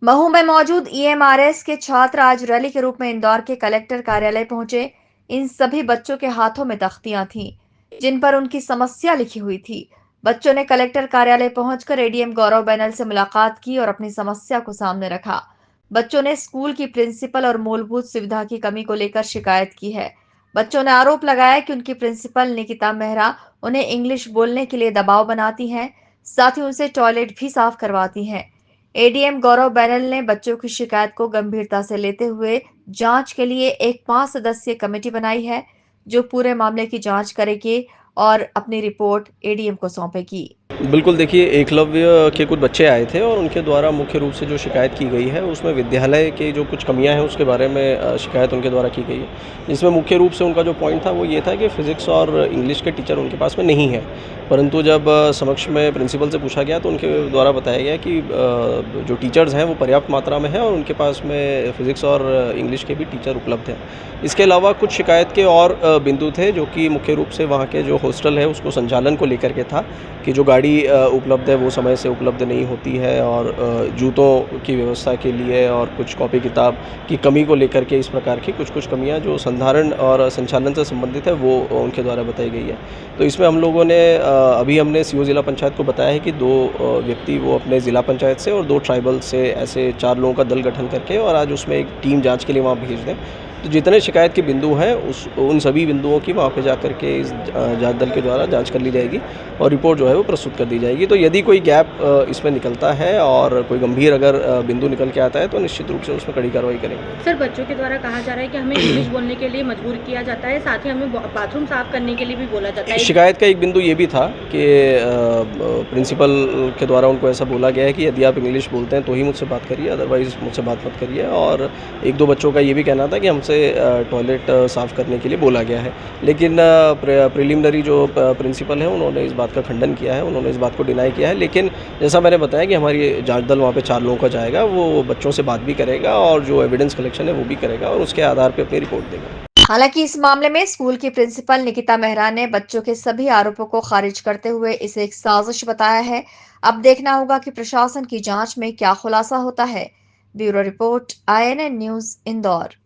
महू में मौजूद ईएमआरएस के छात्र आज रैली के रूप में इंदौर के कलेक्टर कार्यालय पहुंचे। इन सभी बच्चों के हाथों में तख्तियां थीं, जिन पर उनकी समस्या लिखी हुई थी। बच्चों ने कलेक्टर कार्यालय पहुंचकर एडीएम गौरव बैनल से मुलाकात की और अपनी समस्या को सामने रखा। बच्चों ने स्कूल की प्रिंसिपल और मूलभूत सुविधा की कमी को लेकर शिकायत की है। बच्चों ने आरोप लगाया कि उनकी प्रिंसिपल निकिता मेहरा उन्हें इंग्लिश बोलने के लिए दबाव बनाती हैं, साथ ही उनसे टॉयलेट भी साफ करवाती हैं। एडीएम गौरव बैनल ने बच्चों की शिकायत को गंभीरता से लेते हुए जांच के लिए एक 5 सदस्यीय कमेटी बनाई है, जो पूरे मामले की जांच करेगी और अपनी रिपोर्ट एडीएम को सौंपेगी। बिल्कुल देखिए, एकलव्य के कुछ बच्चे आए थे और उनके द्वारा मुख्य रूप से जो शिकायत की गई है उसमें विद्यालय की जो कुछ कमियां हैं उसके बारे में शिकायत उनके द्वारा की गई है। जिसमें मुख्य रूप से उनका जो पॉइंट था वो ये था कि फ़िज़िक्स और इंग्लिश के टीचर उनके पास में नहीं है। परंतु जब समक्ष में प्रिंसिपल से पूछा गया तो उनके द्वारा बताया गया कि जो टीचर्स हैं वो पर्याप्त मात्रा में हैं और उनके पास में फ़िज़िक्स और इंग्लिश के भी टीचर उपलब्ध हैं। इसके अलावा कुछ शिकायत के और बिंदु थे जो कि मुख्य रूप से वहाँ के जो हॉस्टल है उसको संचालन को लेकर के था कि जो गाड़ी उपलब्ध है वो समय से उपलब्ध नहीं होती है और जूतों की व्यवस्था के लिए और कुछ कॉपी किताब की कमी को लेकर के इस प्रकार की कुछ कमियां जो संधारण और संचालन से संबंधित है वो उनके द्वारा बताई गई है। तो इसमें हम लोगों ने अभी हमने सीओ ज़िला पंचायत को बताया है कि 2 व्यक्ति वो अपने ज़िला पंचायत से और 2 ट्राइबल से ऐसे 4 लोगों का दल गठन करके और आज उसमें एक टीम जाँच के लिए वहाँ भेज दें। तो जितने शिकायत के बिंदु हैं उन सभी बिंदुओं की वहाँ पे जाकर के इस जांच दल के द्वारा जांच कर ली जाएगी और रिपोर्ट जो है वो प्रस्तुत कर दी जाएगी। तो यदि कोई गैप इसमें निकलता है और कोई गंभीर अगर बिंदु निकल के आता है तो निश्चित रूप से उसमें कड़ी कार्रवाई करेंगे। सर, बच्चों के द्वारा कहा जा रहा है कि हमें इंग्लिश बोलने के लिए मजबूर किया जाता है, साथ ही हमें बाथरूम साफ करने के लिए भी बोला जाता है। शिकायत का एक बिंदु ये भी था कि प्रिंसिपल के द्वारा उनको ऐसा बोला गया है कि यदि आप इंग्लिश बोलते हैं तो ही मुझसे बात करिए, अदरवाइज़ मुझसे बात मत करिए। और 1-2 बच्चों का ये भी कहना था कि हमसे टॉयलेट साफ़ करने के लिए बोला गया है। लेकिन प्रिलिमिनरी जो प्रिंसिपल हैं उन्होंने इस बात का खंडन किया है, उन्होंने इस बात को डिनाई किया है। लेकिन जैसा मैंने बताया कि हमारी जांच दल वहाँ पे 4 लोगों का जाएगा, वो बच्चों से बात भी करेगा और जो एविडेंस कलेक्शन है वो भी करेगा और उसके आधार पे अपनी रिपोर्ट देगा। हालांकि इस मामले में स्कूल की प्रिंसिपल निकिता मेहरा ने बच्चों के सभी आरोपों को खारिज करते हुए इसे एक साजिश बताया है। अब देखना होगा कि प्रशासन की जांच में क्या खुलासा होता है। Bureau report, INN news, Indore.